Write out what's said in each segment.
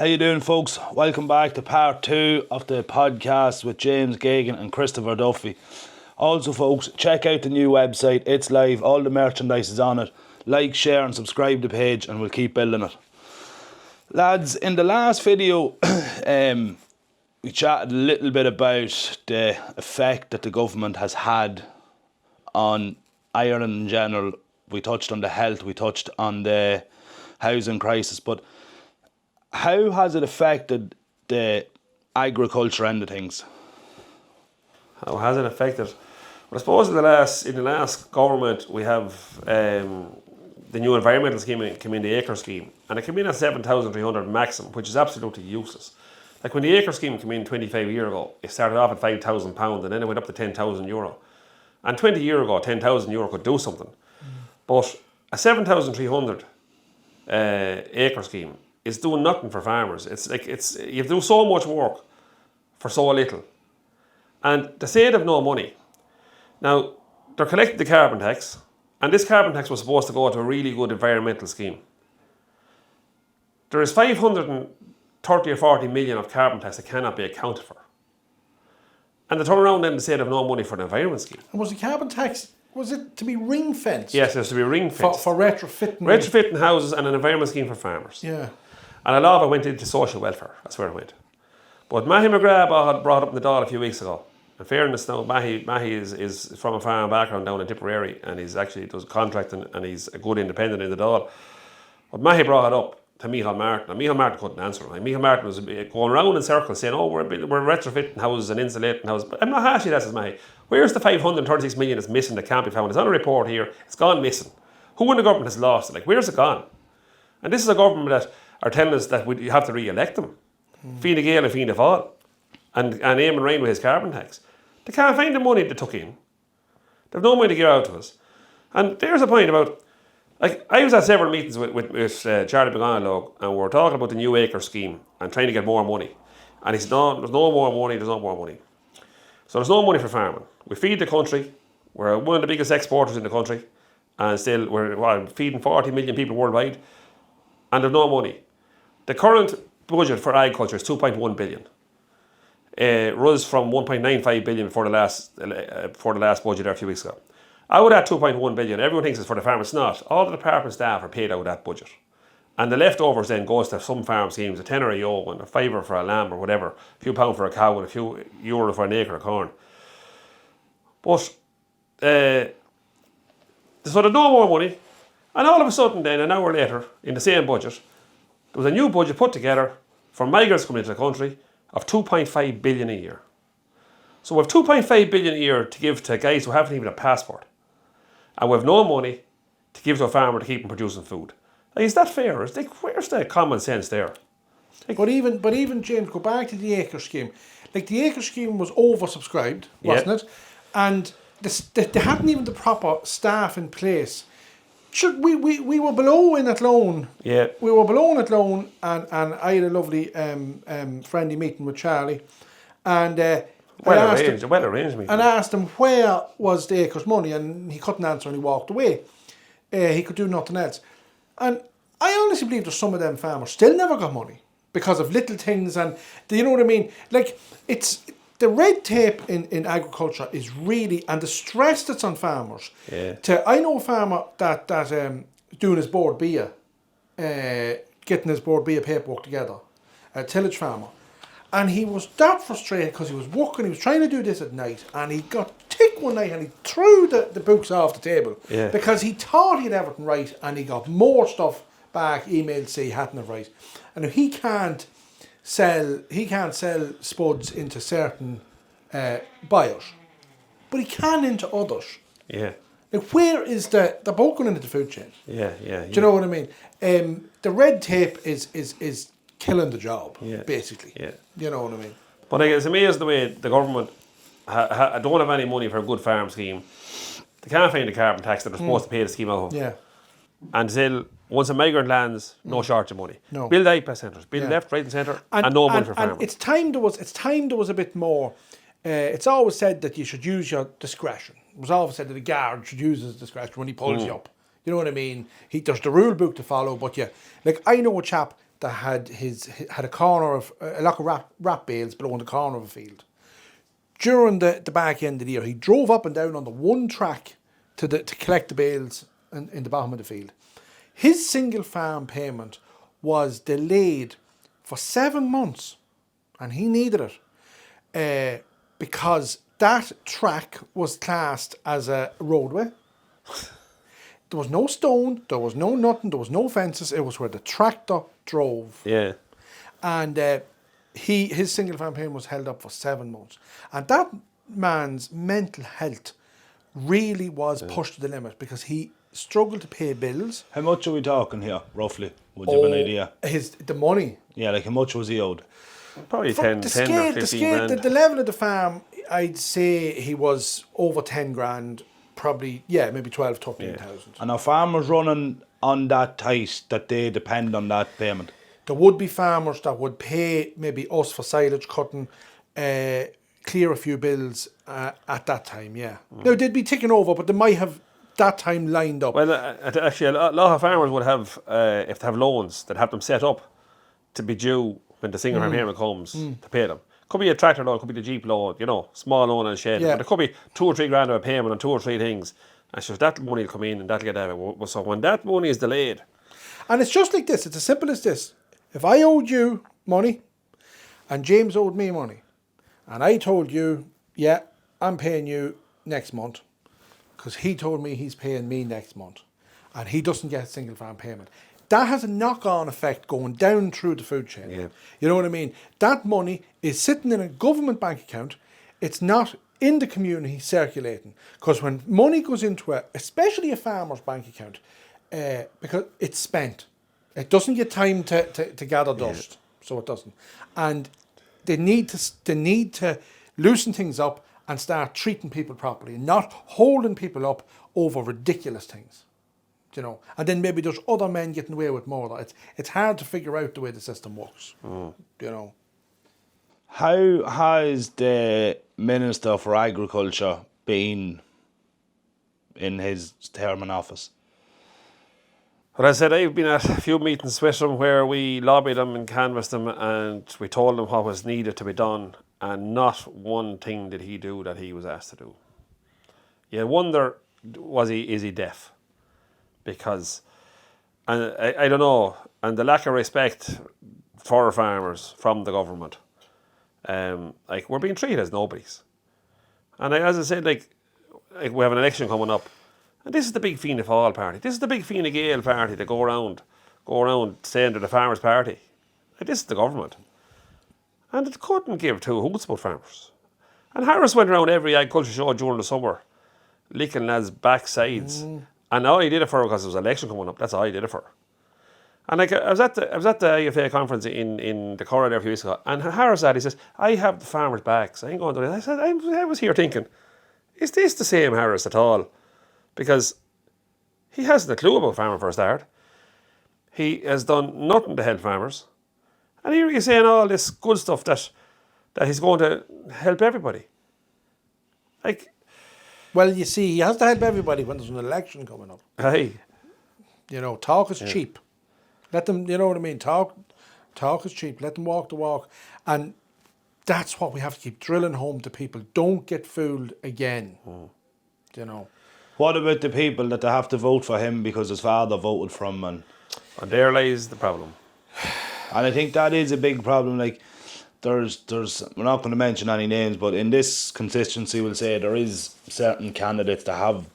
How you doing, folks? Welcome back to part 2 of the podcast with James Geoghagan and Christopher Duffy. Also, folks, check out the new website. It's live. All the merchandise is on it. Like, share and subscribe to the page and we'll keep building it. Lads, in the last video, we chatted a little bit about the effect that the government has had on Ireland in general. We touched on the health, we touched on the housing crisis, but how has it affected the agriculture end of things? How has it affected? Well, I suppose in the last government we have the new environmental scheme came in, the acre scheme, and it came in at 7,300 maximum, which is absolutely useless. Like when the acre scheme came in 25 years ago, it started off at £5,000 and then it went up to €10,000. And 20 years ago, €10,000 could do something. But a 7,300 acre scheme is doing nothing for farmers. You have to do so much work for so little. And they say they've no money. Now, they're collecting the carbon tax, and this carbon tax was supposed to go to a really good environmental scheme. There is 530 or 40 million of carbon tax that cannot be accounted for. And they turn around then and say they've no money for the environment scheme. And was the carbon tax, was it to be ring fenced? Yes, it has to be ring fenced. For retrofitting? Retrofitting houses and an environment scheme for farmers. Yeah. And a lot of it went into social welfare. That's where it went. But Mahi McGrath had brought up in the Dáil a few weeks ago. In fairness now, Mahi is from a farm background down in Tipperary, and he's actually does contracting and he's a good independent in the Dáil. But Mahi brought it up to Micheál Martin, and Micheál Martin couldn't answer it. Micheál Martin was going around in circles saying, oh, we're retrofitting houses and insulating houses. But I'm not happy that, says Mahi. Where's the 536 million that's missing that can't be found? It's on a report here. It's gone missing. Who in the government has lost it? Like, where's it gone? And this is a government that are telling us that we have to re-elect them. Fianna Gael and Fianna Fáil. And Eamon Ryan with his carbon tax. They can't find the money they took in. They've no money to give out to us. And there's a point about, like, I was at several meetings with Charlie McGonagall, and we were talking about the new acre scheme and trying to get more money. And he said, no, there's no more money, there's no more money. So there's no money for farming. We feed the country. We're one of the biggest exporters in the country. And still, we're feeding 40 million people worldwide. And there's no money. The current budget for agriculture is 2.1 billion. Rose from 1.95 billion for the last budget a few weeks ago. Out of that 2.1 billion, everyone thinks it's for the farmers. It's not. All the department staff are paid out of that budget. And the leftovers then goes to some farm schemes, a tenner a ewe and a fiver for a lamb or whatever, a few pounds for a cow and a few euro for an acre of corn. But, so there's no more money. And all of a sudden then, an hour later, in the same budget, there was a new budget put together for migrants coming into the country of 2.5 billion a year. So we have 2.5 billion a year to give to guys who haven't even a passport. And we have no money to give to a farmer to keep them producing food. Like, is that fair? Where's the common sense there? But even James, go back to the acre scheme. Like, the acre scheme was oversubscribed, wasn't it? And they hadn't even the proper staff in place. We were below in that loan. Yeah. We were below in that loan, and I had a lovely friendly meeting with Charlie, and well arranged meeting. And I asked him where was the acres money, and he couldn't answer, and he walked away. He could do nothing else, and I honestly believe there's some of them farmers still never got money because of little things, and you know what I mean. Like, it's the red tape in agriculture is really, and the stress that's on farmers. Yeah. I know a farmer that doing his board BIA, getting his board BIA paperwork together, a tillage farmer, and he was that frustrated because he was working, he was trying to do this at night, and he got tick one night and he threw the books off the table because he thought he had everything right, and he got more stuff back, emailed to say he hadn't it right, and he can't sell spuds into certain buyers, but he can into others. Yeah. Like, where is they're both going into the food chain? Yeah. Do you know what I mean? The red tape is killing the job, basically. Yeah. You know what I mean? But it's amazing the way the government don't have any money for a good farm scheme. They can't find the carbon tax that they're supposed to pay the scheme out of. Yeah. Until once a migrant lands, no shortage of money. No. Build IPA centres, build left, right and centre, and no money for farmers. And it's time there was a bit more. It's always said that you should use your discretion. It was always said that a guard should use his discretion when he pulls you up. You know what I mean? There's the rule book to follow, but like, I know a chap that had a lot of rap bales below in the corner of a field. During the back end of the year, he drove up and down on the one track to collect the bales in the bottom of the field. His single farm payment was delayed for 7 months, and he needed it because that track was classed as a roadway. There was no stone, there was no nothing, there was no fences. It was where the tractor drove. Yeah. And his single farm payment was held up for 7 months. And that man's mental health really was pushed to the limit because he struggled to pay bills. How much are we talking here, roughly? Would you have an idea? The money. Yeah, like how much was he owed? Probably 10 or 15 grand. The level of the farm, I'd say he was over 10 grand, probably, maybe 12, 13,000. And are farmers running on that tight that they depend on that payment? There would be farmers that would pay maybe us for silage cutting, clear a few bills at that time, Now, they'd be ticking over, but they might have that time lined up. Well, actually, a lot of farmers would have, if they have loans, they'd have them set up to be due when the single farm payment comes to pay them. Could be a tractor loan, could be the Jeep loan, small loan and shed. But it could be 2 or 3 grand of a payment on 2 or 3 things. And so that money will come in and that'll get out of it. So when that money is delayed. And it's just like this, it's as simple as this. If I owed you money and James owed me money and I told you, I'm paying you next month because he told me he's paying me next month and he doesn't get a single farm payment. That has a knock-on effect going down through the food chain. Yeah. You know what I mean? That money is sitting in a government bank account. It's not in the community circulating. Because when money goes into especially a farmer's bank account, because it's spent. It doesn't get time to gather dust. So it doesn't. And they need to loosen things up and start treating people properly, not holding people up over ridiculous things. And then maybe there's other men getting away with more of that. It's hard to figure out the way the system works. How has the Minister for Agriculture been in his term in office? Well, I said I've been at a few meetings with him where we lobbied him and canvassed him and we told him what was needed to be done, and not one thing did he do that he was asked to do. You wonder, is he deaf? Because, and I don't know, and the lack of respect for farmers from the government, we're being treated as nobodies. And as I said, like we have an election coming up, and this is the big Fianna Fáil party. This is the big Fine Gael party that go around saying they're the farmers' party. Like, this is the government. And it couldn't give two hoots about farmers. And Harris went around every agriculture show during the summer, licking lads' backsides. And all he did it for because there was an election coming up. That's all he did it for. And like I was at the IFA conference in the corridor a few weeks ago, and Harris said, he says, I have the farmers' backs. I ain't going to do it. I said, I was here thinking, is this the same Harris at all? Because he hasn't a clue about farming for a start. He has done nothing to help farmers. And here he's saying all this good stuff that he's going to help everybody. Well, you see, he has to help everybody when there's an election coming up. Hey. Talk is cheap. Let them, you know what I mean? Talk is cheap. Let them walk the walk. And that's what we have to keep drilling home to people. Don't get fooled again. What about the people that they have to vote for him because his father voted for him? And there lies the problem. And I think that is a big problem. Like, there's we're not going to mention any names, but in this constituency, we'll say there is certain candidates that have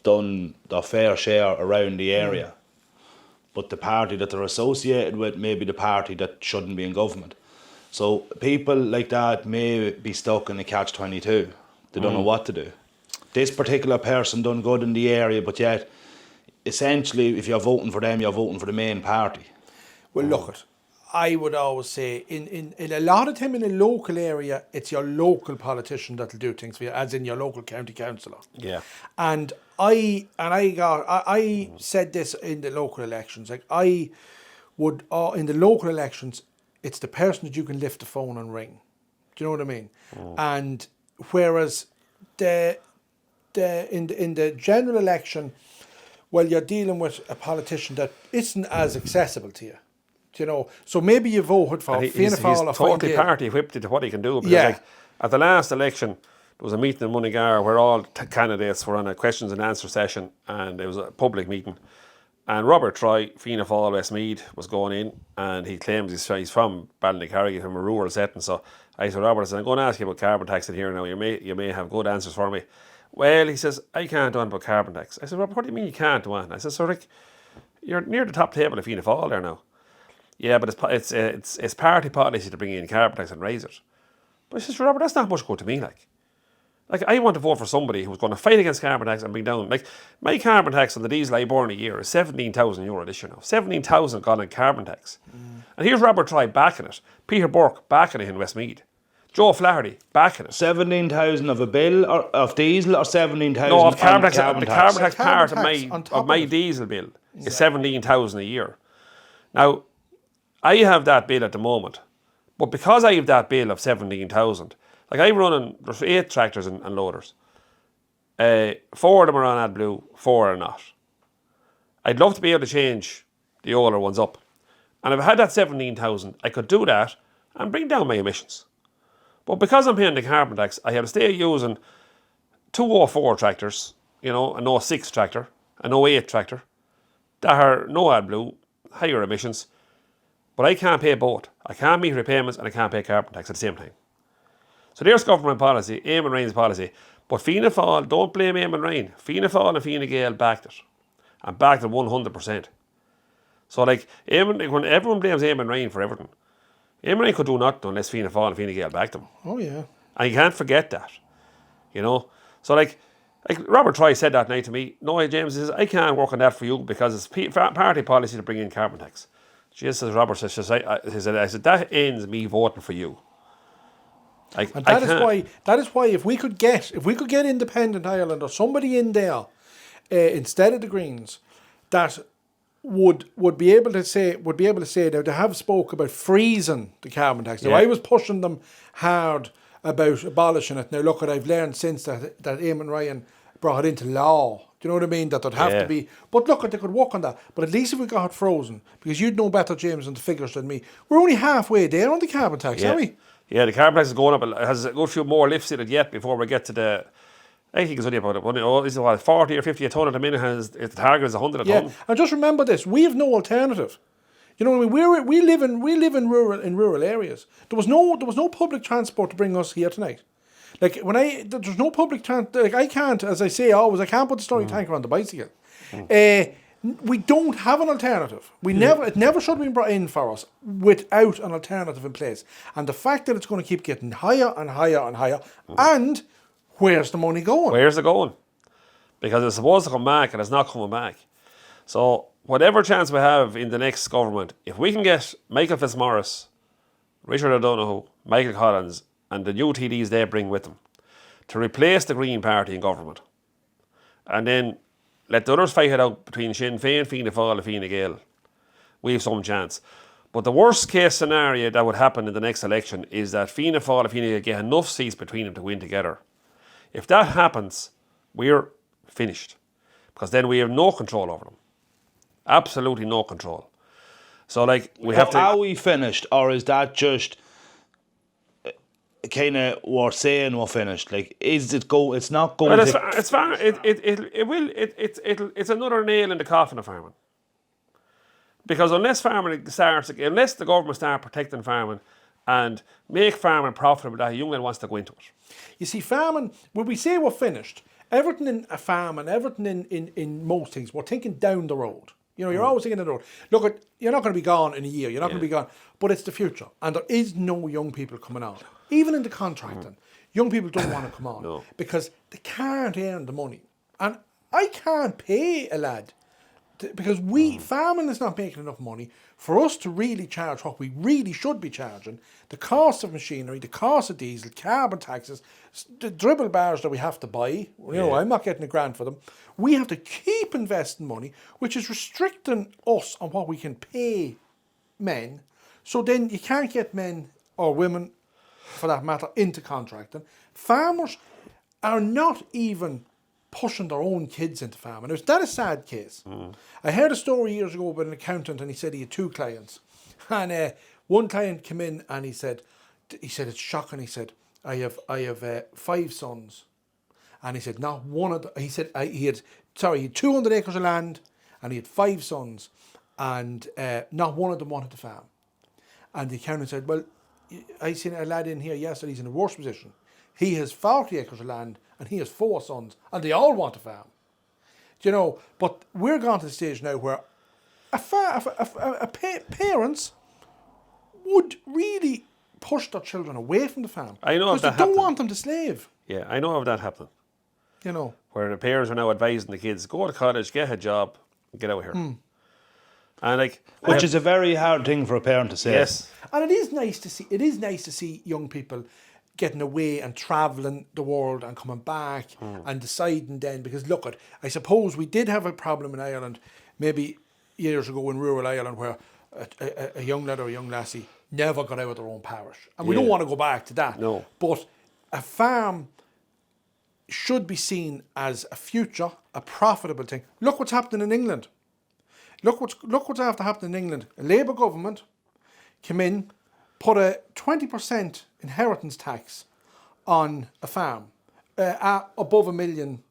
done their fair share around the area. But the party that they're associated with may be the party that shouldn't be in government. So people like that may be stuck in a catch-22. They don't know what to do. This particular person done good in the area, but yet, essentially, if you're voting for them, you're voting for the main party. Well, look, I would always say, in a lot of time in a local area, it's your local politician that'll do things for you, as in your local county councillor. Yeah. And I said this in the local elections. Like, I would, in the local elections, it's the person that you can lift the phone and ring. Do you know what I mean? And whereas in the general election, well, you're dealing with a politician that isn't as accessible to you. You know, so maybe you voted for And Fianna he's Fáil or Fine totally Gael. party whipped into what he can do. Because Yeah. like, at the last election, there was a meeting in Mullingar where all candidates were on a questions and answer session, and it was a public meeting. And Robert Troy, Fianna Fáil Westmeath, was going in, and he claims he's from Ballincarrig, from a rural setting. So I said, Robert, I'm going to ask you about carbon tax in here now. You may have good answers for me. Well, he says, I can't do anything about carbon tax. I said, Robert, what do you mean you can't do anything? I said, so Rick, you're near the top table of Fianna Fáil there now. Yeah, but it's party policy to bring in carbon tax and raise it. But I says, Robert, that's not much good to me. Like I want to vote for somebody who's going to fight against carbon tax and bring down. Like my carbon tax on the diesel I burn a year is €17,000 this year now. 17,000 gone on carbon tax. And here's Robert Troy backing it. Peter Burke backing it in Westmeath. Joe Flaherty backing it. 17,000 of a bill of diesel, or 17,000 No, of carbon tax. carbon The tax. carbon tax Carbon part tax of my diesel bill is 17,000 a year. Now, I have that bill at the moment, but because I have that bill of 17,000, like I'm running, there's 8 tractors and loaders. 4 of them are on AdBlue, 4 are not. I'd love to be able to change the older ones up. And if I had that 17,000, I could do that and bring down my emissions. But because I'm paying the carbon tax, I have to stay using 204 tractors, you know, an 06 tractor, an 08 tractor, that are no AdBlue, higher emissions. But I can't pay both. I can't meet repayments and I can't pay carbon tax at the same time. So there's government policy, Eamon Ryan's policy. But Fianna Fáil, don't blame Eamon Ryan. Fianna Fáil and Fine Gael backed it. And backed it 100%. So like, when everyone blames Eamon Ryan for everything, Eamon Ryan could do nothing unless Fianna Fáil and Fine Gael backed him. Oh, yeah. And you can't forget that. You know? So like Robert Troy said that night to me, no, James, says, I can't work on that for you because it's party policy to bring in carbon tax. Just as Robert says, I said, that ends me voting for you. And that is why if we could get independent Ireland or somebody in there instead of the Greens that would be able to say now they have spoke about freezing the carbon tax. Now I was pushing them hard about abolishing it. Now look, I've learned since that Eamon Ryan brought it into law. Do you know what I mean? That there'd have to be. But look, they could work on that. But at least if we got it frozen, because you'd know better, James, on the figures than me. We're only halfway there on the carbon tax, aren't we? Yeah, the carbon tax is going up. It has a good few more lifts in it yet before we get to the. I think it's only about 40 or 50 a tonne at the minute. The target is 100 a tonne. And just remember this: we have no alternative. You know what I mean? We live in rural areas. There was no public transport to bring us here tonight. Like there's no public transport. Like I can't, as I say always, I can't put the Stirling tanker on the bicycle. We don't have an alternative. It never should have been brought in for us without an alternative in place. And the fact that it's going to keep getting higher and higher and higher, and where's the money going? Where's it going? Because it's supposed to come back and it's not coming back. So whatever chance we have in the next government, if we can get Michael Fitzmaurice, Richard O'Donoghue, Michael Collins, and the new TDs they bring with them to replace the Green Party in government, and then let the others fight it out between Sinn Féin, Fianna Fáil and Fine Gael, we have some chance. But the worst case scenario that would happen in the next election is that Fianna Fáil and Fine Gael get enough seats between them to win together. If that happens, we're finished, because then we have no control over them. Absolutely no control. So like we have to. Are we finished, or is that just kind of we're saying we're finished? Like, is it go? It's not going. Well, it's another nail in the coffin of farming. Because unless the government start protecting farming and make farming profitable, that a young man wants to go into it. You see, farming, when we say we're finished, everything in a farm and everything in most things, we're thinking down the road. You know, you're always thinking down the road. Look, you're not going to be gone in a year. You're not going to be gone. But it's the future. And there is no young people coming on. Even in the contracting, young people don't want to come on because they can't earn the money. And I can't pay a lad because farming is not making enough money for us to really charge what we really should be charging. The cost of machinery, the cost of diesel, carbon taxes, the dribble bars that we have to buy. You know, I'm not getting a grant for them. We have to keep investing money, which is restricting us on what we can pay men. So then you can't get men or women, for that matter, into contracting. Farmers are not even pushing their own kids into farming. Now, is that a sad case? I heard a story years ago about an accountant, and he said he had 2 clients. And one client came in and he said it's shocking. He said, I have 5 sons, and he said not one of the, he said he had 200 acres of land, and he had 5 sons, and not one of them wanted to farm. And the accountant said, well, I seen a lad in here yesterday, he's in a worse position. He has 40 acres of land and he has 4 sons, and they all want to farm. Do you know? But we're gone to the stage now where parents would really push their children away from the farm. I know because they don't want them to slave. Yeah, I know of that happening. You know, Where the parents are now advising the kids, go to college, get a job, get out here. And like, Which is a very hard thing for a parent to say. yes, and it is nice to see. It is nice to see young people getting away and travelling the world and coming back and deciding then. Because look, I suppose we did have a problem in Ireland, maybe years ago in rural Ireland, where a young lad or a young lassie never got out of their own parish, and we don't want to go back to that. No. But a farm should be seen as a future, a profitable thing. Look what's happening in England. Look what's after happening in England. A Labour government came in, put a 20% inheritance tax on a farm above £1 million.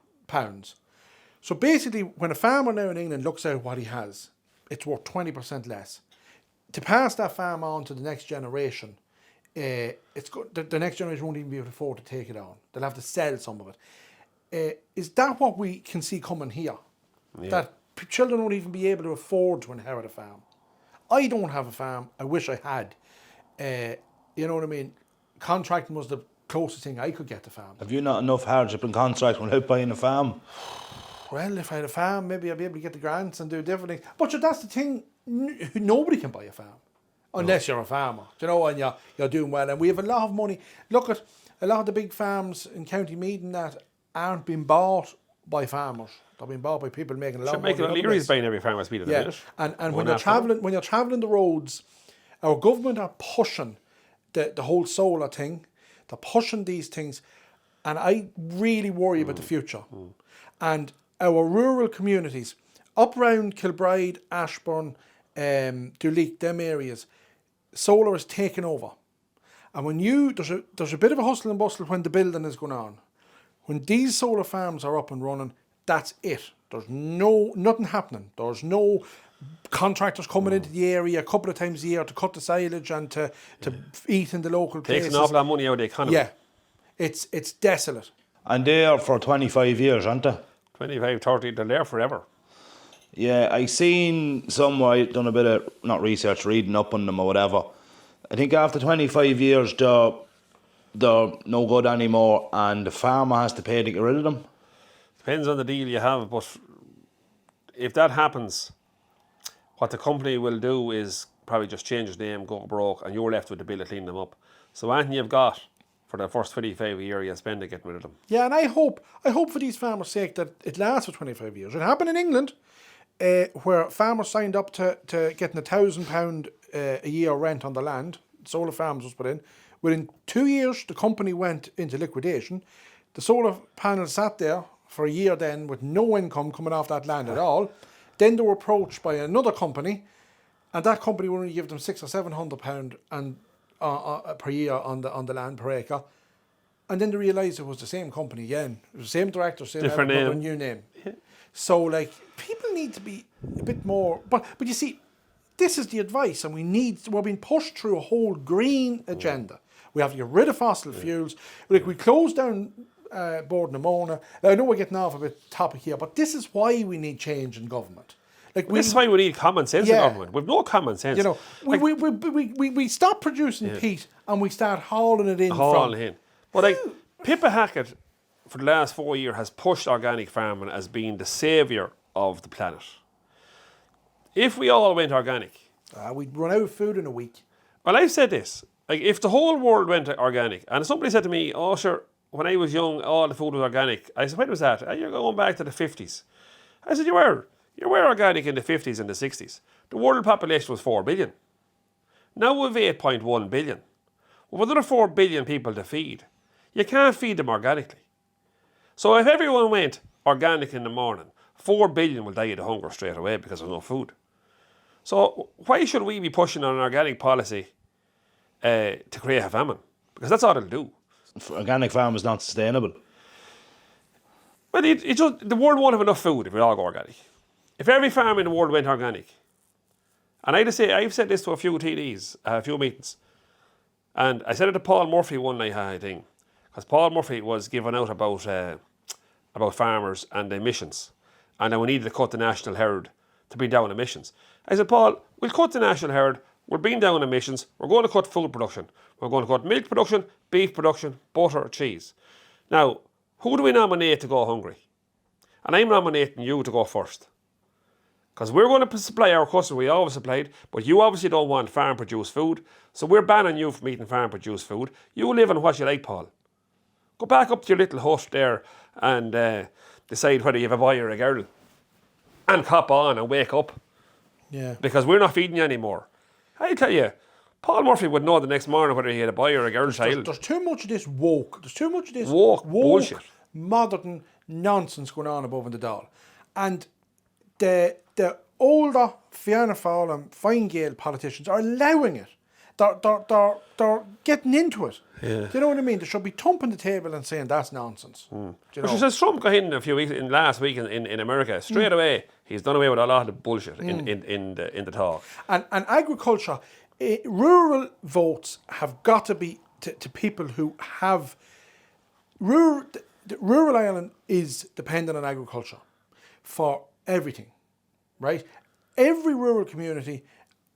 So basically, when a farmer now in England looks at what he has, it's worth 20% less. To pass that farm on to the next generation, it's good. The next generation won't even be able to afford to take it on. They'll have to sell some of it. Is that what we can see coming here? Yeah. That children won't even be able to afford to inherit a farm. I don't have a farm. I wish I had. You know what I mean? Contracting was the closest thing I could get to farm. Have you not enough hardship in contracting without buying a farm? Well, if I had a farm, maybe I'd be able to get the grants and do different things. But that's the thing. Nobody can buy a farm unless you're a farmer, you know, and you're doing well. And we have a lot of money. Look at a lot of the big farms in County Meath and that aren't being bought by farmers. They're being bought by people making a lot of money. Leary's buying every farmer's speed at the minute. And when you're travelling the roads, our government are pushing the whole solar thing. They're pushing these things, and I really worry about the future. And our rural communities, up round Kilbride, Ashbourne, Duleek, them areas, solar is taking over. And when there's a bit of a hustle and bustle when the building is going on. When these solar farms are up and running, that's it. There's nothing happening. There's no contractors coming into the area a couple of times a year to cut the silage and to eat in the local places. Takes an awful lot of money out of the economy. Yeah, it's desolate. And they are for 25 years, aren't they? 25, 30, they're there forever. Yeah, I seen somewhere, done a bit of, not research, reading up on them or whatever. I think after 25 years, they're no good anymore, and the farmer has to pay to get rid of them. Depends on the deal you have, but if that happens, what the company will do is probably just change its name, go broke, and you're left with the bill to clean them up. So anything you've got for the first 25 a year, you spend it getting rid of them. Yeah, and I hope for these farmers' sake that it lasts for 25 years. It happened in England, where farmers signed up to getting £1,000 a year rent on the land. Solar farms was put in. Within 2 years, the company went into liquidation. The solar panels sat there for a year then with no income coming off that land at all. Then they were approached by another company, and that company would only give them £600 or £700 and per year on the land per acre. And then they realised it was the same company again. It was the same director, same different name, a new name. Yeah. So like people need to be a bit more. But you see, this is the advice, and we're being pushed through a whole green agenda. We have to get rid of fossil fuels. Like we close down Bord na Móna. I know we're getting off a bit topic here, but this is why we need change in government. Like this is why we need common sense in government. We've no common sense. You know, we stop producing peat and we start hauling it in. But like Pippa Hackett, for the last 4 years, has pushed organic farming as being the saviour of the planet. If we all went organic, we'd run out of food in a week. Well, I've said this. Like, if the whole world went organic, and somebody said to me, "Oh, sure, when I was young, all the food was organic." I said, "When was that?" "You're going back to the 50s." I said, You were organic in the 50s and the 60s. The world population was 4 billion. Now we've 8.1 billion. With another 4 billion people to feed, you can't feed them organically. So if everyone went organic in the morning, 4 billion will die of hunger straight away because there's no food. So why should we be pushing on an organic policy to create a famine? Because that's all it'll do. Organic farm is not sustainable. Well, the world won't have enough food if we all go organic. If every farm in the world went organic, and I've said this to a few TDs, a few meetings, and I said it to Paul Murphy one night, I think, because Paul Murphy was giving out about farmers and emissions, and that we needed to cut the national herd to bring down emissions. I said, Paul, we'll cut the national herd, we'll bring down emissions, we're going to cut food production, we're going to cut milk production, beef production, butter, cheese. Now, who do we nominate to go hungry? And I'm nominating you to go first. Because we're going to supply our customers, we always supplied, but you obviously don't want farm-produced food, so we're banning you from eating farm-produced food. You live on what you like, Paul. Go back up to your little hut there and decide whether you have a boy or a girl. And cop on and wake up. Yeah. Because we're not feeding you anymore. I tell you, Paul Murphy would know the next morning whether he had a boy or a girl child. There's too much of this woke. There's too much of this woke bullshit. Modern nonsense going on above in the Dáil. And the older Fianna Fáil and Fine Gael politicians are allowing it. They're getting into it. Yeah. Do you know what I mean? They should be thumping the table and saying that's nonsense. Do you know? She says Trump got in a few weeks last week in America. Straight away, he's done away with a lot of the bullshit in the talk. And agriculture, rural votes have got to be to people who have rural. The rural Ireland is dependent on agriculture for everything, right? Every rural community,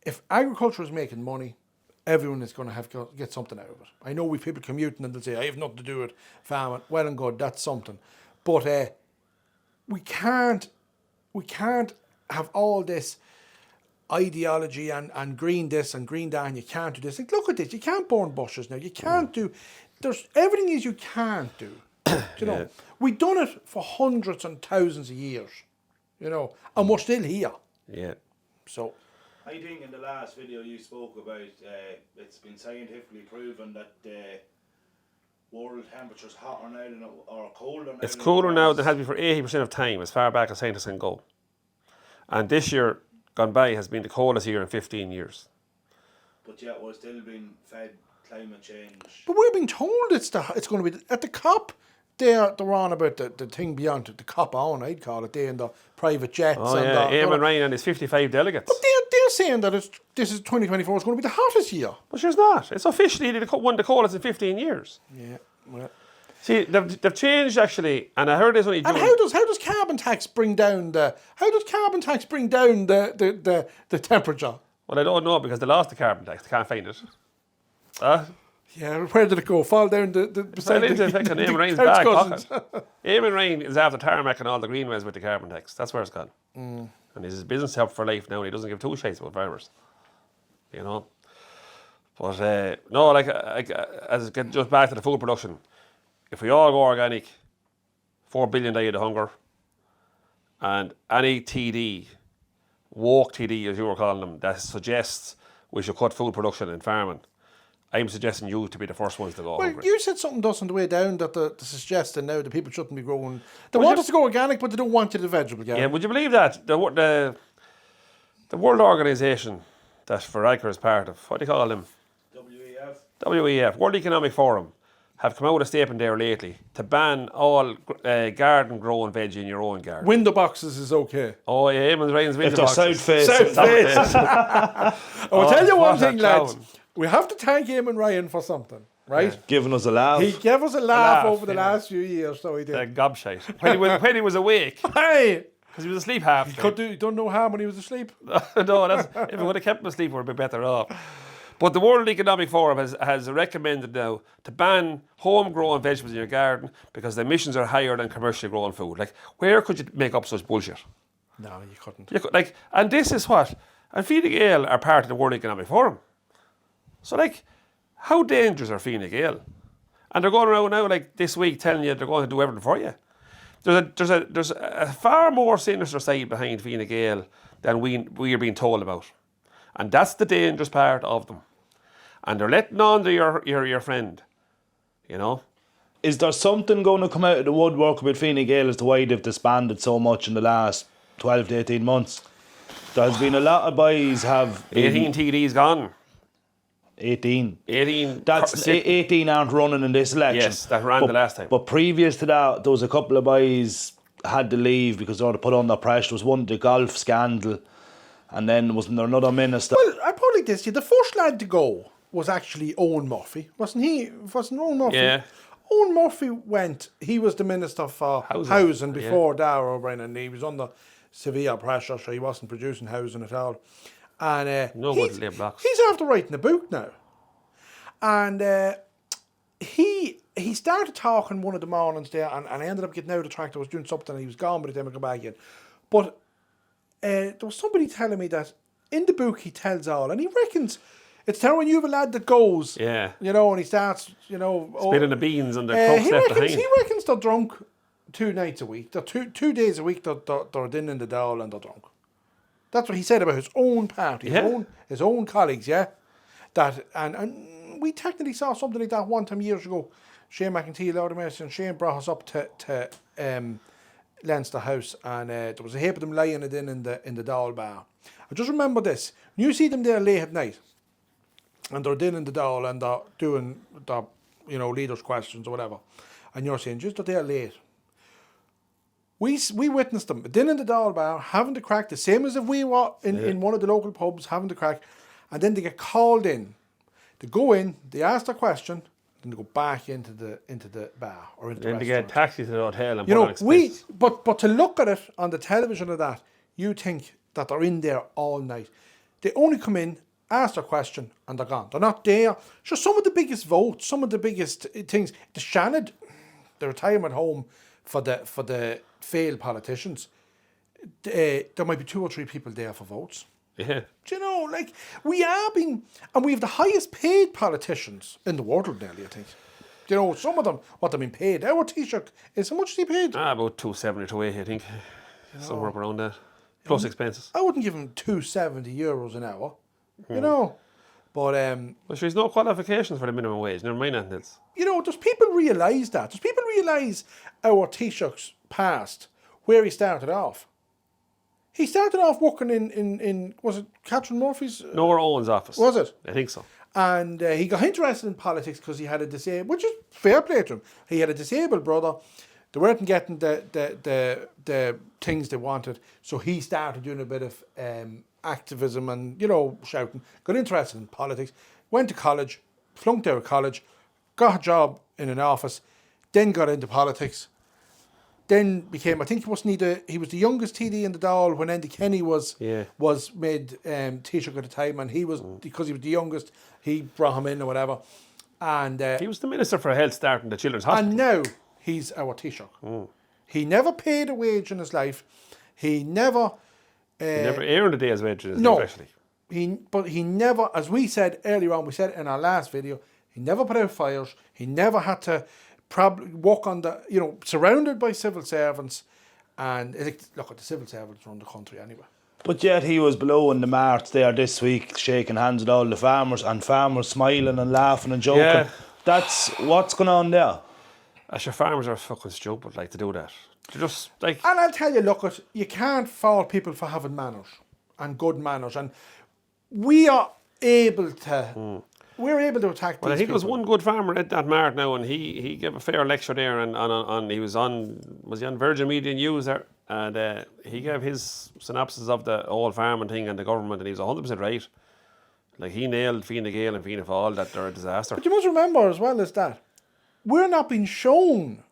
if agriculture is making money, everyone is going to get something out of it. I know we've people commuting and they'll say, I have nothing to do with farming. Well and good, that's something. But we can't have all this ideology and green this and green that, and you can't do this. Like, look at this, you can't burn bushes now. You can't do, everything is you can't do. You know, we've done it for hundreds and thousands of years, you know, and we're still here. Yeah. So I think in the last video you spoke about it's been scientifically proven that world temperature's hotter now than or colder now. It's colder now than it has been for 80% of time, as far back as scientists can go. And this year gone by has been the coldest year in 15 years. But yet we're still being fed climate change. But we're being told it's going to be at the COP. They're on about the thing beyond it, the COP on, I'd call it. They in the private jets. Oh, yeah, Eamon Ryan and his 55 delegates. But they're saying that this is 2024 is going to be the hottest year. But sure it's not. It's officially one of the coldest in 15 years. Yeah, well. See, they've changed actually, and I heard this only. And how does carbon tax bring down the temperature? Well, I don't know because they lost the carbon tax. They can't find it. Yeah, where did it go? Fall down beside into Eamon Ryan's back pocket. Eamon Ryan is after tarmac and all the greenways with the carbon tax. That's where it's gone. And he's his business help for life now, and he doesn't give two shits about farmers. You know. But no, as just back to the food production. If we all go organic, 4 billion die of hunger, and any TD, woke TD as you were calling them, that suggests we should cut food production and farming, I'm suggesting you to be the first ones to go hungry. You said something to us on the way down that they're suggesting now that people shouldn't be growing. They want us to go organic, but they don't want you to vegetable garden. Yeah, would you believe that? The World Organisation that Veronica is part of, what do you call them? WEF, World Economic Forum, have come out with a statement there lately to ban all garden grown veg in your own garden. Window boxes is okay. Oh yeah, Eamon's Ryan's window boxes. South face. I'll tell you one thing, lads. We have to thank Eamon Ryan for something, right? Yeah. Giving us a laugh. He gave us a laugh over the last few years, so he did. Gobshite. When he was awake. Hey! Because he was asleep half the time. He don't know how when he was asleep. No, if it would have kept him asleep, we'd be better off. But the World Economic Forum has recommended now to ban homegrown vegetables in your garden because the emissions are higher than commercially grown food. Like, where could you make up such bullshit? No, you couldn't. And this is what... And Fine Gael are part of the World Economic Forum. So, how dangerous are Fine Gael? And they're going around now, this week, telling you they're going to do everything for you. There's a far more sinister side behind Fine Gael than we are being told about. And that's the dangerous part of them. And they're letting on to your friend, you know. Is there something going to come out of the woodwork with Fine Gael as to why they've disbanded so much in the last 12 to 18 months? There's been a lot of boys have 18 TDs gone. 18. 18. 18 aren't running in this election. Yes, that ran the last time. But previous to that, there was a couple of boys had to leave because they were put under pressure. There was one, the golf scandal, and then wasn't there another minister? Well, I put it like this: the first lad to go was actually Owen Murphy, wasn't he? Wasn't Owen Murphy? Yeah. Owen Murphy went. He was the minister for housing before Darragh O'Brien, and he was under severe pressure, so he wasn't producing housing at all. And No good to lay blocks. he's after writing a book now, and he started talking one of the mornings there, and I ended up getting out of the track. I was doing something, and he was gone by the time I got back in. But there was somebody telling me that in the book he tells all, and he reckons it's telling when you have a lad that goes, Yeah. you know, and he starts, you know, Spilling the beans and the crooks left behind. he reckons they're drunk 2 nights a week. They're two days a week. They're in the Dáil and they're drunk. That's what he said about his own party, his own colleagues. Yeah, that and we technically saw something like that one time years ago. Shane McEntee, Lord of Mercy, and Shane brought us up to Leinster House, and there was a heap of them lying it in the Dáil bar. I just remember this: when you see them there late at night, and they're in the Dáil and they're doing the leaders' questions or whatever, and you're saying just that they're late. We witnessed them in the Dáil bar having the crack, the same as if we were in one of the local pubs having the crack, and then they get called in. They go in, they ask their question, then they go back into the bar or into the restaurant. Then they get taxi to the hotel and You put know, on expenses. but to look at it on the television of that, you think that they're in there all night. They only come in, ask their question, and they're gone. They're not there. Sure, some of the biggest votes, some of the biggest things, the Shannon, the retirement home for the failed politicians, there might be 2 or 3 people there for votes. Yeah. Do you know, like, we have the highest paid politicians in the world nearly, I think. Do you know, some of them, what they've been paid. Our Taoiseach is, how much is he paid? About 270, 280, I think. Somewhere up around that. Plus expenses. I wouldn't give him €270 an hour, you know. But, Well, there's no qualifications for the minimum wage. Never mind anything else. you know, does people realise that? Does people realise our Taoiseach's past, where he started off? He started off working in was it Catherine Murphy's? Nora Owen's office. Was it? I think so. And he got interested in politics because he had a disabled, which is fair play to him. He had a disabled brother. They weren't getting the things they wanted, so he started doing a bit of activism and, you know, shouting. Got interested in politics. Went to college, flunked out of college, got a job in an office, then got into politics. Then became, I think he was the youngest TD in the Dáil when Andy Kenny was made Taoiseach at the time, and he was, because he was the youngest, he brought him in or whatever. And He was the Minister for Health starting the Children's Hospital. and now he's our Taoiseach. He never paid a wage in his life. He never... He never earned a day's wage in his No. life, actually. But he never, as we said earlier on, we said in our last video, he never put out fires. He never had to probably walk on the, you know, surrounded by civil servants. And look, the civil servants run the country anyway. But yet he was below in the march there this week, shaking hands with all the farmers, and farmers smiling and laughing and joking. Yeah. That's what's going on there. Your farmers are fucking stupid, like, to do that. They're just, like... And I'll tell you, look, you can't fault people for having manners and good manners. And we are able to... We're able to attack Well, I these think there was people. one good farmer at that mart now, and he gave a fair lecture there, and was he on Virgin Media News there, and he gave his synopsis of the whole farming thing and the government, and he was 100% right. Like, he nailed Fianna Gael and Fianna Fáil that they're a disaster. But you must remember as well as that, we're not being shown.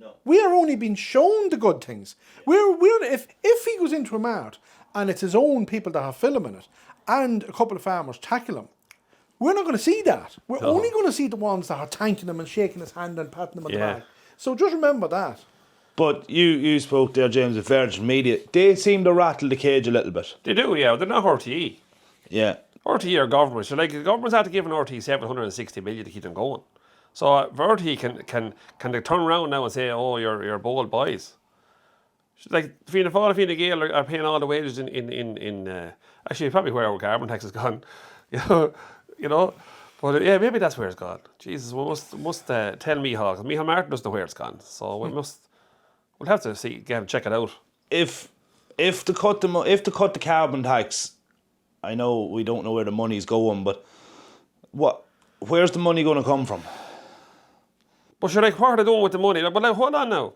No. We are only being shown the good things. If he goes into a mart and it's his own people that are filming it, and a couple of farmers tackle him, we're not going to see that. We're only going to see the ones that are thanking him and shaking his hand and patting him on the back. So just remember that. But you spoke there, James, with Virgin Media. They seem to rattle the cage a little bit. They do, yeah. They're not RTE. Yeah. RTE are government. So, like, the government's had to give an RTE 760 million to keep them going. So, RTE can they turn around now and say, oh, you're bold boys. Like, Fianna Fáil and Fianna Gael are paying all the wages in actually, probably where our carbon tax has gone. You know, but yeah, maybe that's where it's gone. Jesus, we must tell Micheál, because Micheál Martin doesn't know where it's gone. So we'll have to check it out. If if to cut the carbon tax, I know we don't know where the money's going, but where's the money going to come from? But sure, like, what are they doing with the money? But like, hold on now.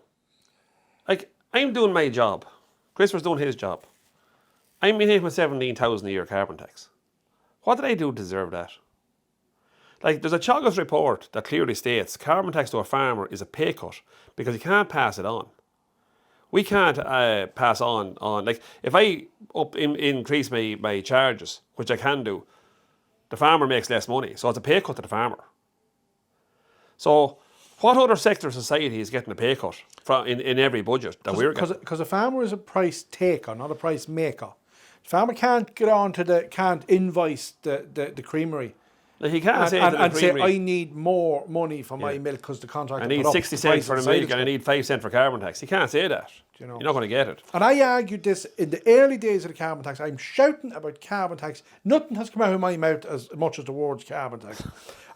Like, I'm doing my job. Christopher's doing his job. I'm in here with 17,000 a year carbon tax. What did I do to deserve that? Like, there's a Teagasc report that clearly states carbon tax to a farmer is a pay cut because you can't pass it on. We can't pass on. Like, if I increase my charges, which I can do, the farmer makes less money. So it's a pay cut to the farmer. So what other sector of society is getting a pay cut in every budget that we're getting? Because a farmer is a price taker, not a price maker. The farmer can't get on to can't invoice the creamery. Like, he can't say I need more money for my milk because the contract. I need 60 cents for the milk and I need 5 cents for carbon tax. He can't say that. You're not going to get it. And I argued this in the early days of the carbon tax. I'm shouting about carbon tax. Nothing has come out of my mouth as much as the words carbon tax.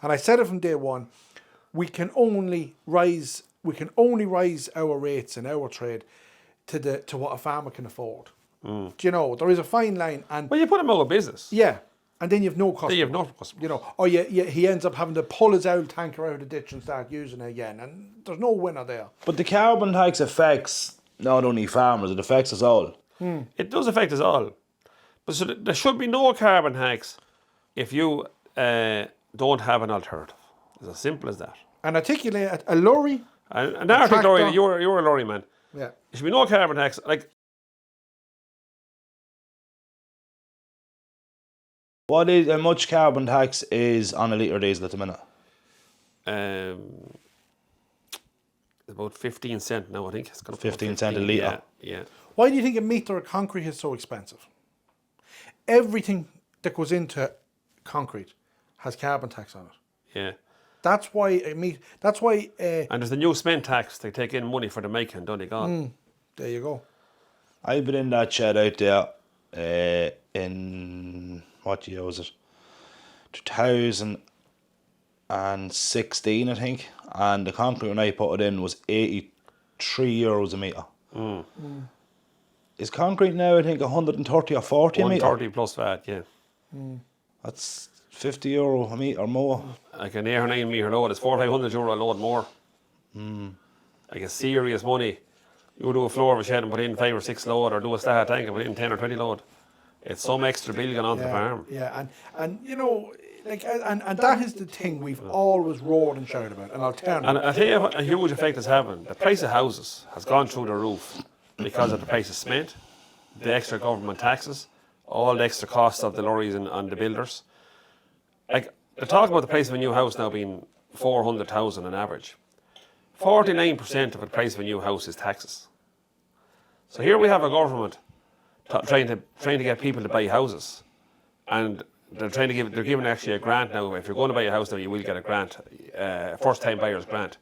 And I said it from day one. We can only rise our rates in our trade to what a farmer can afford. Do you know, there is a fine line. And well, you put him out of business. Yeah. And then you have no customer. Then you have no customer. You know, or he ends up having to pull his old tanker out of the ditch and start using it again. And there's no winner there. But the carbon tax affects not only farmers, it affects us all. It does affect us all. But so there should be no carbon tax if you don't have an alternative. It's as simple as that. And articulate a lorry. An Arctic lorry, you're a lorry man. Yeah. There should be no carbon tax. Like, How much carbon tax is on a litre of diesel at the minute? About 15 cents now, I think. It's 15 cents a litre. Yeah. Why do you think a metre of concrete is so expensive? Everything that goes into concrete has carbon tax on it. Yeah. That's why and there's the new cement tax. They take in money for the making, don't they? Gone. There you go. I've been in that shed out there in, what year was it? 2016, I think. And the concrete when I put it in was €83 a metre. Is concrete now, I think, 130 or 40 a metre? 130 plus that, yeah. That's €50 a metre or more. Like an 8 or 9 metre load, it's €400-500 a load more. Like a serious money. You do a floor of a shed and put in 5 or 6 load, or do a start tank and put in 10 or 20 load. It's some extra bill going on the farm. Yeah, and you know, like, and that is the thing we've always roared and shouted about, an alternative. And I tell you what a huge effect it's having. The price of houses has gone through the roof because of the price of cement, the extra government taxes, all the extra costs of the lorries and the builders. Like, they're talking about the price of a new house now being 400,000 on average. 49% of the price of a new house is taxes. So here we have a government trying to get people to buy houses, and they're giving actually a grant now. If you're going to buy a house now, you will get a grant, first time buyer's grant.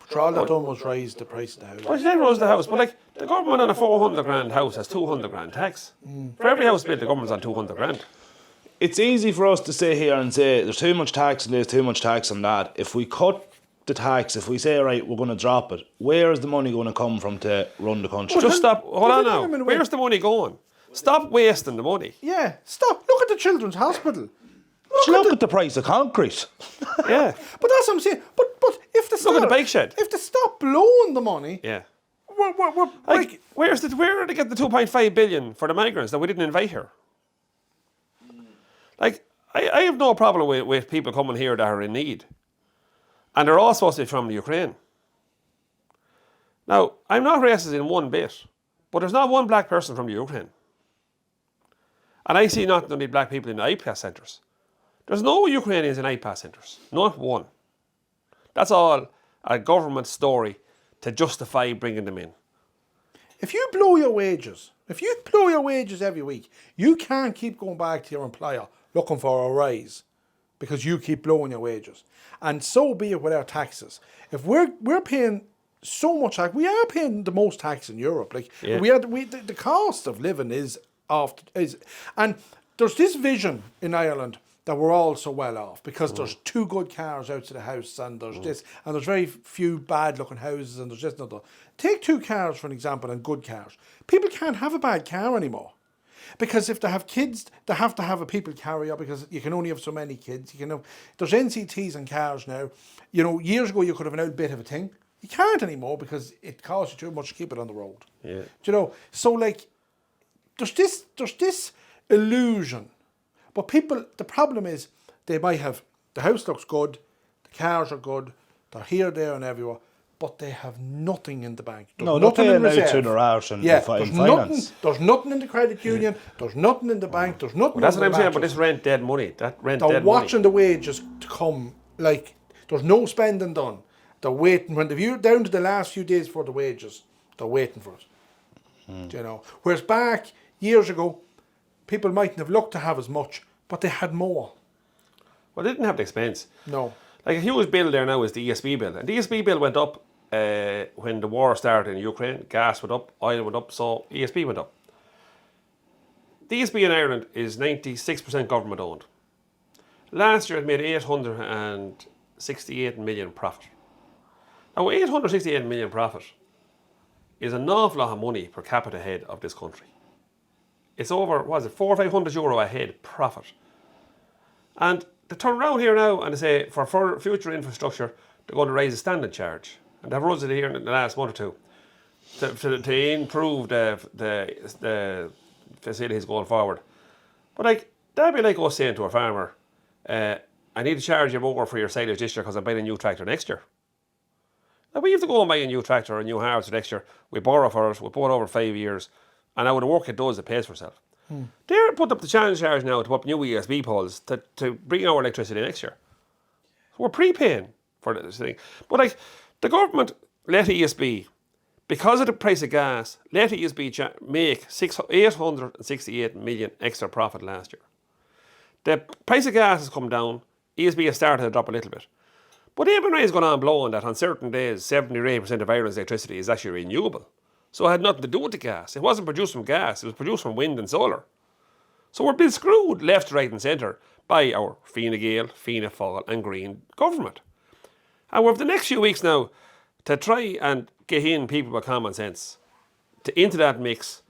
But all that done was raise the price of the house. Well, they rose the house, but like the government on a 400 grand house has 200 grand tax. For every house built, the government's on 200 grand. It's easy for us to sit here and say there's too much tax and there's too much tax on that. If we cut the tax, if we say, right, we're going to drop it, where is the money going to come from to run the country? Just stop. Hold on now. Where's the money going? Stop wasting the money. Yeah, stop. Look at the children's hospital. Look at the price of concrete. Yeah. But that's what I'm saying. But if they stop, Look at the bike shed. If they stop blowing the money, Yeah. we're Like, where did they get the 2.5 billion for the migrants that we didn't invite here? Like, I have no problem with people coming here that are in need. And they're all supposed to be from the Ukraine. Now, I'm not racist in one bit, but there's not one black person from the Ukraine. And I see not only black people in the IPAS centres. There's no Ukrainians in IPAS centres. Not one. That's all a government story to justify bringing them in. if you blow your wages every week, you can't keep going back to your employer looking for a rise because you keep blowing your wages. And so be it with our taxes. If we're paying so much tax, we are paying the most tax in Europe. Like the cost of living is and there's this vision in Ireland that we're all so well off because there's 2 good cars out to the house and there's this, and there's very few bad looking houses and there's just another. Take 2 cars for an example and good cars. People can't have a bad car anymore. Because if they have kids, they have to have a people carrier because you can only have so many kids. You can have, there's NCTs on cars now. You know, years ago you could have an old bit of a thing. You can't anymore because it costs you too much to keep it on the road. Yeah. Do you know? So like, there's this illusion. But people, the problem is they might have, the house looks good, the cars are good, they're here, there and everywhere, but they have nothing in the bank. There's nothing in reserve. To their arse and finance. There's nothing in the credit union, there's nothing in the bank, there's nothing. Well, that's what I'm saying about this rent dead money. They're watching the wages to come, like, there's no spending done. They're waiting, when they're down to the last few days for the wages, they're waiting for it. Do you know? Whereas back years ago, people mightn't have looked to have as much, but they had more. Well, they didn't have the expense. No. Like a huge bill there now is the ESB bill. And the ESB bill went up when the war started in Ukraine. Gas went up, oil went up, so ESB went up. The ESB in Ireland is 96% government owned. Last year it made 868 million profit. Now 868 million profit is an awful lot of money per capita head of this country. It's over, what is it, €400 or €500 a head profit. And they turn around here now and they say for future infrastructure, they're going to raise the standing charge. And they've raised it here in the last month or two to improve the facilities going forward. But like, that'd be like us saying to a farmer, I need to charge you more for your silage this year because I'm buying a new tractor next year. Now we have to go and buy a new tractor or a new harvester next year. We borrow for it, we put it over 5 years, and now the work it does, it pays for itself. They're putting up the challenge charge now to put up new ESB poles to bring our electricity next year. So we're prepaying for this thing. But like, the government let ESB, because of the price of gas, let ESB make 868 million extra profit last year. The price of gas has come down, ESB has started to drop a little bit. But the Eben is going on blowing that on certain days, 70 or 80% of Ireland's electricity is actually renewable. So it had nothing to do with the gas. It wasn't produced from gas, it was produced from wind and solar. So we're being screwed left, right and centre by our Fine Gael, Fianna Fáil and Green government. And we have the next few weeks now to try and get in people with common sense into that mix,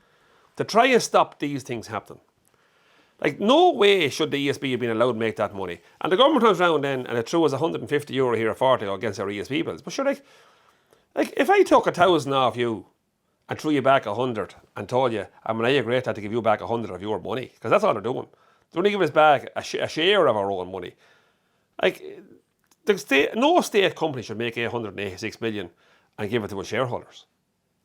to try and stop these things happening. Like, no way should the ESB have been allowed to make that money. And the government comes round then and it threw us €150 here or 40 against our ESB bills. But sure, like if I took 1,000 off you and threw you back 100 and told you, I'm an great to give you back 100 of your money, because that's all they're doing. They're only giving us back a share of our own money. Like, no state company should make 886 million and give it to its shareholders.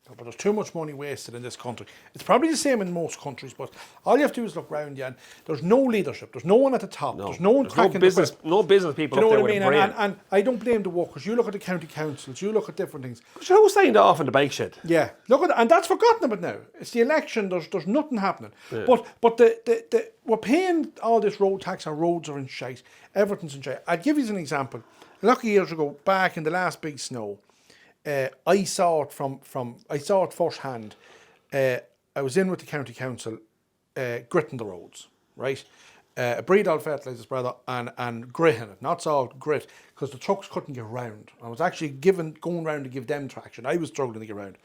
But there's too much money wasted in this country. It's probably the same in most countries, but all you have to do is look round you and there's no leadership. There's no one at the top. There's no one cracking the whip. No business people up there with a brain. And I don't blame the workers. You look at the county councils, you look at different things. So who signed off in the bike shed? Yeah, look at that. And that's forgotten about now. It's the election, there's nothing happening. Yeah. But we're paying all this road tax, our roads are in shite, everything's in shite. I'd give you an example. A lot of years ago, back in the last big snow, I saw it firsthand. I was in with the county council, gritting the roads, right? Breed all fertilisers, brother, and gritting it, not salt, grit, because the trucks couldn't get round. I was actually going round to give them traction. I was struggling to get round.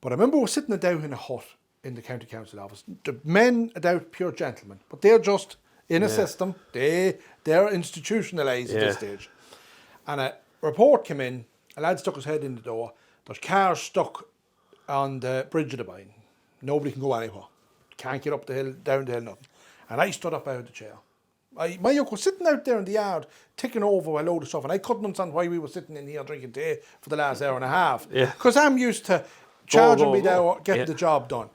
But I remember we were sitting down in a hut in the county council office. The men are out pure gentlemen, but they're just in a system. They're institutionalised at this stage. And a report came in. A lad stuck his head in the door. There's cars stuck on the bridge of the Boyne. Nobody can go anywhere. Can't get up the hill, down the hill, nothing. And I stood up out of the chair. My uncle was sitting out there in the yard, ticking over a load of stuff, and I couldn't understand why we were sitting in here drinking tea for the last hour and a half. Because I'm used to charging me there, getting the job done.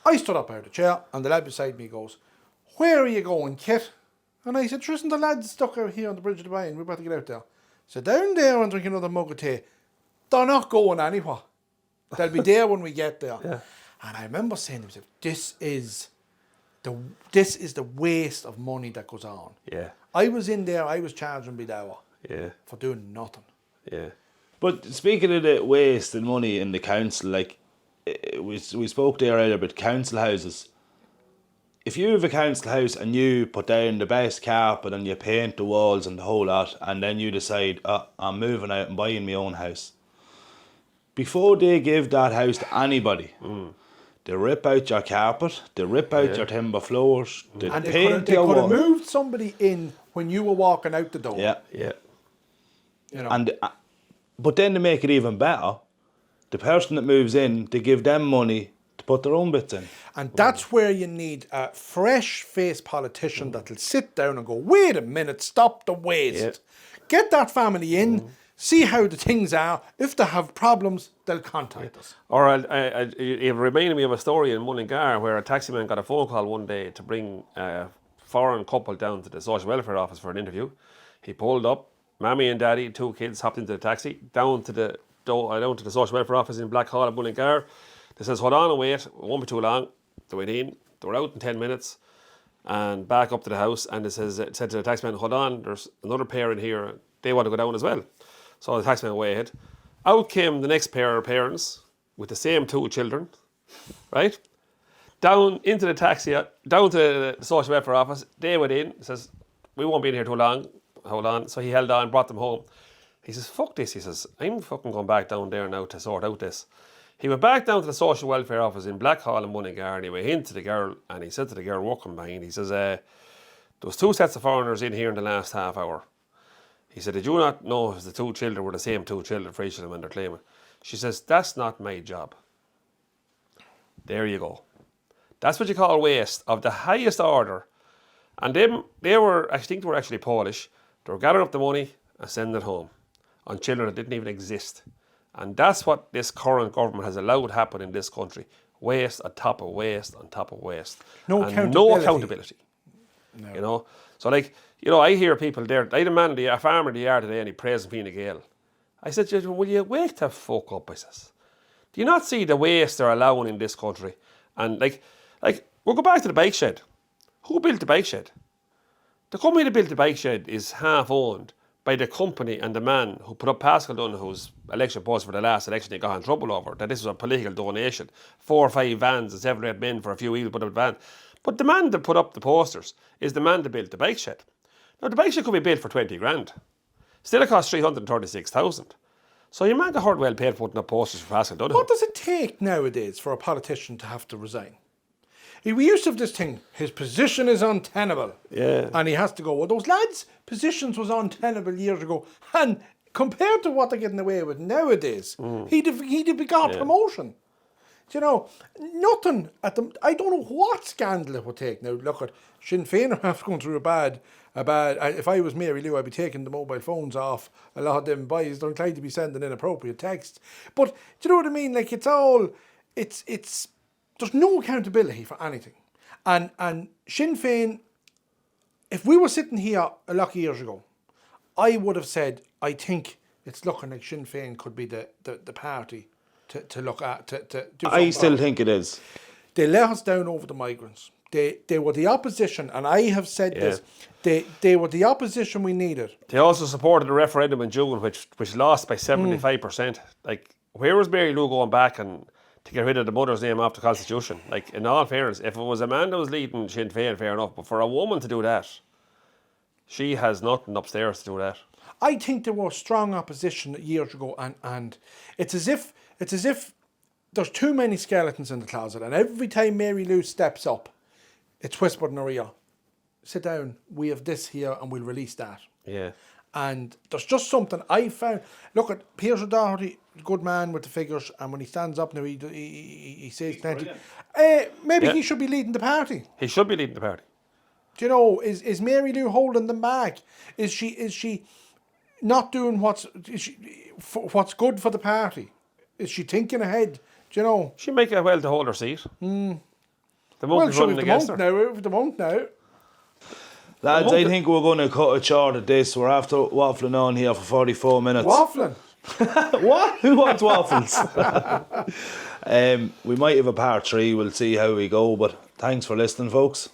I stood up out of the chair, and the lad beside me goes, "Where are you going, Kit?" And I said, "Tristan, the lad's stuck out here on the bridge of the Boyne. We're about to get out there." So down there and drink another mug of tea. They're not going anywhere. They'll be there when we get there. And I remember saying to myself, this is the waste of money that goes on. I was in there, I was charging me the hour for doing nothing. But speaking of the waste and money in the council, like we spoke there earlier about council houses. if you have a council house and you put down the best carpet and you paint the walls and the whole lot, and then you decide, I'm moving out and buying my own house, before they give that house to anybody, they rip out your carpet, they rip out your timber floors, they And paint they your could have wall. moved somebody in when you were walking out the door. Yeah. Yeah. You know. And but then to make it even better, the person that moves in, they give them money to put their own bits in. And that's where you need a fresh-faced politician that'll sit down and go, wait a minute, stop the waste. Yeah. Get that family in, see how the things are. If they have problems, they'll contact us. Or it reminded me of a story in Mullingar where a taximan got a phone call one day to bring a foreign couple down to the social welfare office for an interview. He pulled up, Mammy and Daddy, 2 kids, hopped into the taxi, down to the social welfare office in Black Hall in Mullingar. They says, hold on and wait, it won't be too long. They went in, they were out in 10 minutes and back up to the house, and it said to the taxman, hold on, there's another pair in here, they want to go down as well. So the taxman waited. Out came the next pair of parents with the same 2 children, right? Down into the taxi, down to the social welfare office. They went in, says, we won't be in here too long, hold on. So he held on, brought them home. He says, fuck this, he says, I'm fucking going back down there now to sort out this. He went back down to the social welfare office in Black Hall in Mullingar, and he went into the girl, and he said to the girl walking behind, he says, there was 2 sets of foreigners in here in the last half hour. He said, did you not know the 2 children were the same 2 children for each of them and they're claiming? She says, that's not my job. There you go. That's what you call waste of the highest order. And they were, I think they were actually Polish. They were gathering up the money and sending it home on children that didn't even exist. And that's what this current government has allowed happen in this country. Waste on top of waste on top of waste. No accountability. No. You know? So like, you know, I hear people there, I had a farmer in the yard today and he praising Fine Gael. I said, will you wake the fuck up, I says. Do you not see the waste they're allowing in this country? And like we'll go back to the bike shed. Who built the bike shed? The company that built the bike shed is half owned by the company and the man who put up Pascal Donoghue's election post for the last election he got in trouble over, that this was a political donation. 4 or 5 vans and 7 or 8 men for a few wheels put up a van. But the man that put up the posters is the man that built the bike shed. Now the bike shed could be built for 20 grand. Still it cost 336,000. So your man got hard well paid putting up posters for Pascal Donoghu. What does it take nowadays for a politician to have to resign? We used to have this thing, his position is untenable. Yeah. And he has to go. Well, those lads' positions was untenable years ago. And compared to what they're getting away with nowadays, he'd have got promotion. Do you know, nothing at the... I don't know what scandal it would take. Now, look at Sinn Féin are going through a bad... if I was Mary Lou, I'd be taking the mobile phones off a lot of them boys. They're inclined to be sending inappropriate texts. But, do you know what I mean? Like, it's all... It's there's no accountability for anything. And Sinn Féin, if we were sitting here a lot of years ago, I would have said, I think it's looking like Sinn Féin could be the party to look at, to do something. I still think it is. They let us down over the migrants. They were the opposition, and I have said this, they were the opposition we needed. They also supported the referendum in June, which lost by 75%. Like, where was Mary Lou going back and to get rid of the mother's name off the Constitution? Like, in all fairness, if it was a man that was leading Sinn Féin, fair enough, but for a woman to do that, she has nothing upstairs to do that. I think there was strong opposition years ago, and it's as if there's too many skeletons in the closet, and every time Mary Lou steps up, it's whispered in her ear, sit down, we have this here and we'll release that. Yeah. And there's just something I found. Look at Piers O'Doherty, good man with the figures, and when he stands up now, he says plenty. Maybe he should be leading the party. He should be leading the party. Do you know, is Mary Lou holding them back? Is she not doing what's good for the party? Is she thinking ahead? Do you know? She make it well to hold her seat. The Well, monk's sure, running if against they her. won't now. Lads, I think we're going to cut it short at this. We're after waffling on here for 44 minutes. Waffling. What? Who wants waffles? We might have a part 3. We'll see how we go. But thanks for listening, folks.